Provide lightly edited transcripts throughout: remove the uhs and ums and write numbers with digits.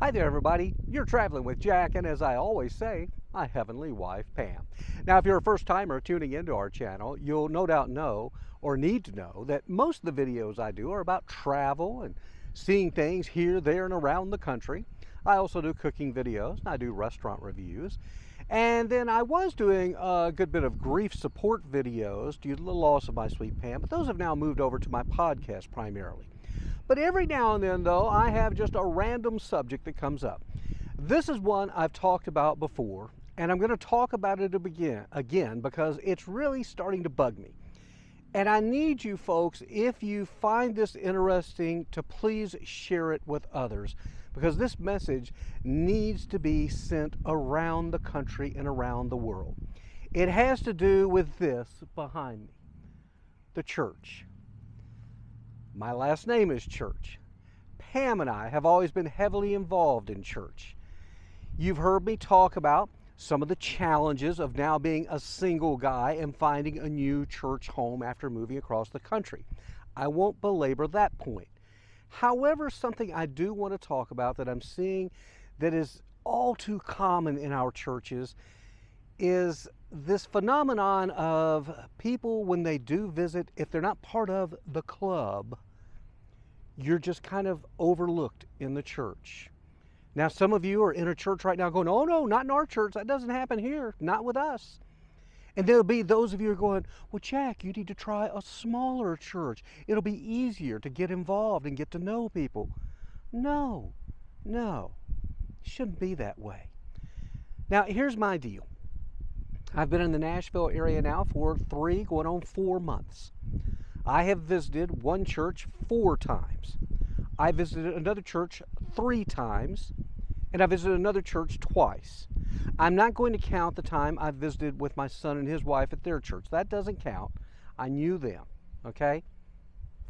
Hi there, everybody. You're traveling with Jack, and as I always say, my heavenly wife, Pam. Now, if you're a first timer tuning into our channel, you'll no doubt know or need to know that most of the videos I do are about travel and seeing things here, there, and around the country. I also do cooking videos, and I do restaurant reviews. And then I was doing a good bit of grief support videos due to the loss of my sweet Pam, but those have now moved over to my podcast primarily. But every now and then, though, I have just a random subject that comes up. This is one I've talked about before, and I'm going to talk about it again because it's really starting to bug me. And I need you folks, if you find this interesting, to please share it with others, because this message needs to be sent around the country and around the world. It has to do with this behind me, the church. My last name is Church. Pam and I have always been heavily involved in church. You've heard me talk about some of the challenges of now being a single guy and finding a new church home after moving across the country. I won't belabor that point. However, something I do want to talk about that I'm seeing that is all too common in our churches is this phenomenon of people, when they do visit, if they're not part of the club, you're just kind of overlooked in the church. Now, some of you are in a church right now going, oh no, not in our church. That doesn't happen here, not with us. And there'll be those of you who are going, well, Jack, you need to try a smaller church. It'll be easier to get involved and get to know people. No, it shouldn't be that way. Now, here's my deal. I've been in the Nashville area now for 3 going on 4 months. I have visited one church 4 times. I visited another church 3 times, and I visited another church twice. I'm not going to count the time I visited with my son and his wife at their church. That doesn't count. I knew them, okay?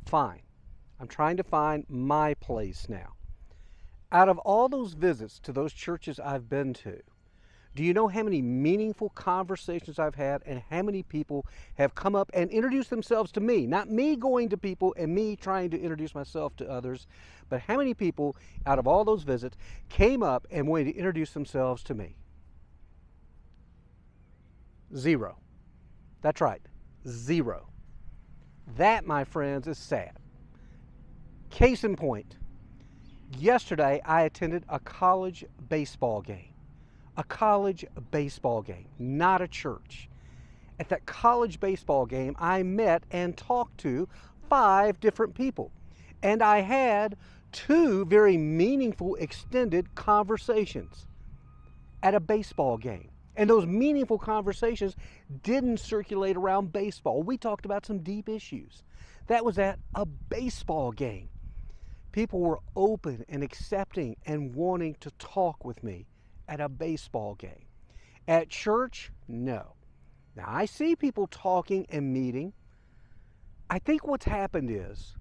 Fine. I'm trying to find my place now. Out of all those visits to those churches I've been to, do you know how many meaningful conversations I've had and how many people have come up and introduced themselves to me? Not me going to people and me trying to introduce myself to others, but how many people out of all those visits came up and wanted to introduce themselves to me? 0. That's right, 0. That, my friends, is sad. Case in point, yesterday I attended a college baseball game. A college baseball game, not a church. At that college baseball game, I met and talked to 5 different people. And I had 2 very meaningful, extended conversations at a baseball game. And those meaningful conversations didn't circulate around baseball. We talked about some deep issues. That was at a baseball game. People were open and accepting and wanting to talk with me at a baseball game. At church, no. Now, I see people talking and meeting. I think what's happened is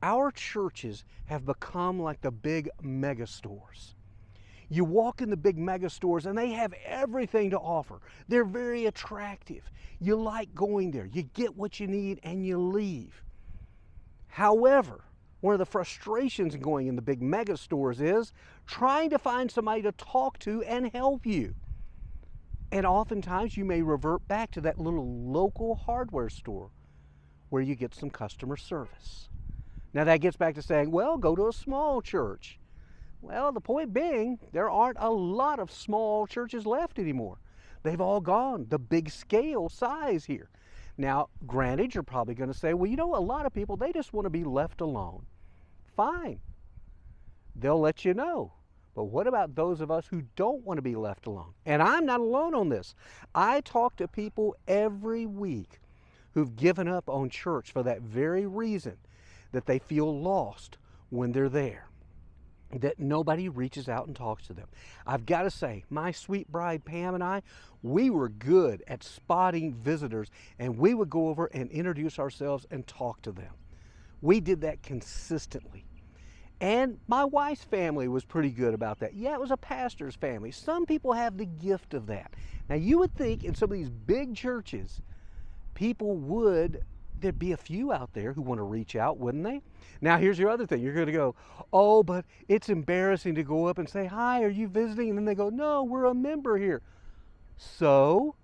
our churches have become like the big mega stores. You walk in the big mega stores and they have everything to offer. They're very attractive. You like going there. You get what you need and you leave. However, one of the frustrations in going in the big mega stores is trying to find somebody to talk to and help you. And oftentimes you may revert back to that little local hardware store where you get some customer service. Now that gets back to saying, well, go to a small church. Well, the point being, there aren't a lot of small churches left anymore. They've all gone the big scale size here. Now, granted, you're probably going to say, well, you know, a lot of people, they just want to be left alone. Fine. They'll let you know. But what about those of us who don't want to be left alone? And I'm not alone on this. I talk to people every week who've given up on church for that very reason, that they feel lost when they're there, that nobody reaches out and talks to them. I've got to say, my sweet bride Pam and I, we were good at spotting visitors, and we would go over and introduce ourselves and talk to them. We did that consistently. And my wife's family was pretty good about that. Yeah, it was a pastor's family. Some people have the gift of that. Now, you would think in some of these big churches, people would there'd be a few out there who want to reach out, wouldn't they? Now, here's your other thing. You're going to go, oh, but it's embarrassing to go up and say, hi, are you visiting? And then they go, no, we're a member here. So,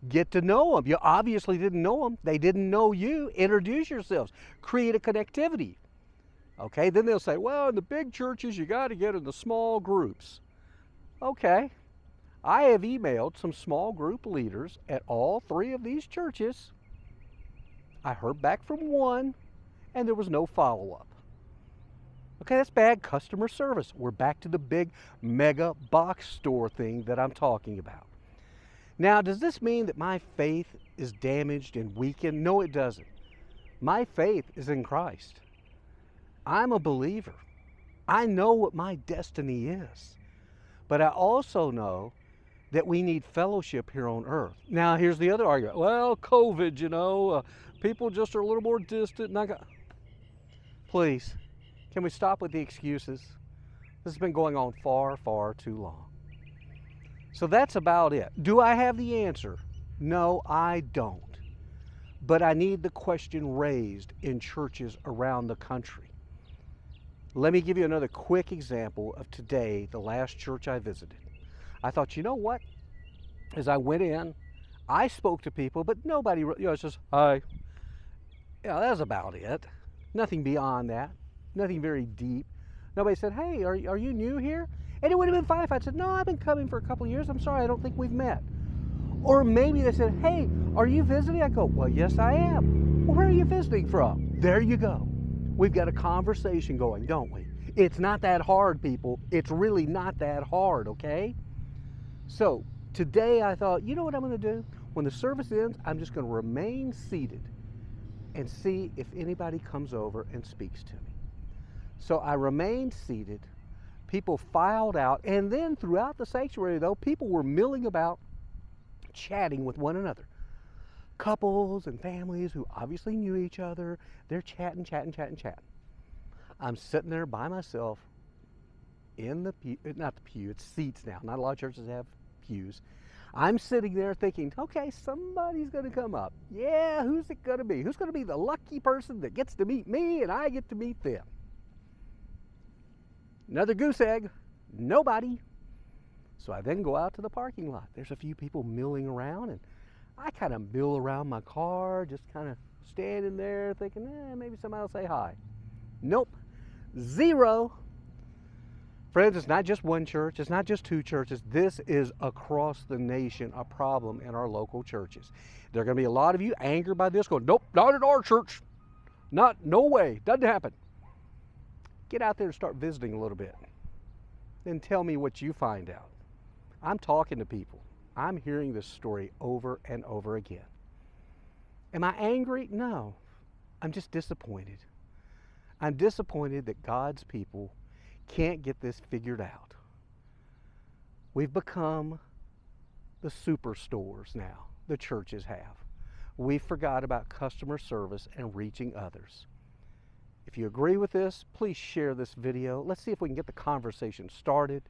get to know them. You obviously didn't know them. They didn't know you. Introduce yourselves. Create a connectivity. Okay, then they'll say, well, in the big churches, you got to get in the small groups. Okay, I have emailed some small group leaders at all 3 of these churches. I heard back from one, and there was no follow-up. Okay, that's bad customer service. We're back to the big mega box store thing that I'm talking about. Now, does this mean that my faith is damaged and weakened? No, it doesn't. My faith is in Christ. I'm a believer. I know what my destiny is. But I also know that we need fellowship here on earth. Now, here's the other argument. Well, COVID, people just are a little more distant. And please, can we stop with the excuses? This has been going on far, far too long. So that's about it. Do I have the answer? No, I don't. But I need the question raised in churches around the country. Let me give you another quick example of today, the last church I visited. I thought, you know what? As I went in, I spoke to people, but nobody, it's just, hi. That's about it. Nothing beyond that. Nothing very deep. Nobody said, hey, are you new here? And it would have been fine if I said, no, I've been coming for a couple of years. I'm sorry, I don't think we've met. Or maybe they said, hey, are you visiting? I go, well, yes, I am. Well, where are you visiting from? There you go. We've got a conversation going, don't we? It's not that hard, people. It's really not that hard, okay? So today I thought, you know what I'm going to do? When the service ends, I'm just going to remain seated and see if anybody comes over and speaks to me. So I remained seated. People filed out. And then throughout the sanctuary, though, people were milling about, chatting with one another. Couples and families who obviously knew each other. They're chatting. I'm sitting there by myself in the pew, not the pew, it's seats now. Not a lot of churches have pews. I'm sitting there thinking, okay, somebody's going to come up. Yeah, who's it going to be? Who's going to be the lucky person that gets to meet me and I get to meet them? Another goose egg, nobody. So I then go out to the parking lot. There's a few people milling around, and I kind of mill around my car, just kind of standing there thinking, maybe somebody will say hi. Nope, 0. Friends, it's not just one church, it's not just 2 churches. This is across the nation a problem in our local churches. There are going to be a lot of you angered by this, going, nope, not at our church. No way, doesn't happen. Get out there and start visiting a little bit. Then tell me what you find out. I'm talking to people. I'm hearing this story over and over again. Am I angry? No. I'm just disappointed. I'm disappointed that God's people can't get this figured out. We've become the SuperStores now, the churches have. We forgot about customer service and reaching others. If you agree with this, please share this video. Let's see if we can get the conversation started.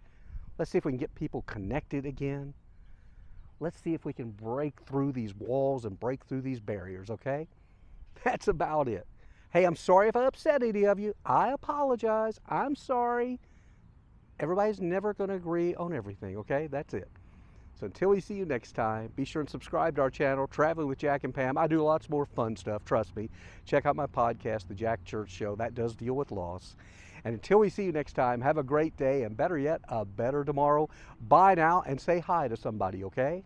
Let's see if we can get people connected again. Let's see if we can break through these walls and break through these barriers, okay? That's about it. Hey, I'm sorry if I upset any of you. I apologize. I'm sorry. Everybody's never going to agree on everything, okay? That's it. So until we see you next time, be sure and subscribe to our channel, Traveling with Jack and Pam. I do lots more fun stuff, trust me. Check out my podcast, The Jack Church Show. That does deal with loss. And until we see you next time, have a great day, and better yet, a better tomorrow. Bye now, and say hi to somebody, okay?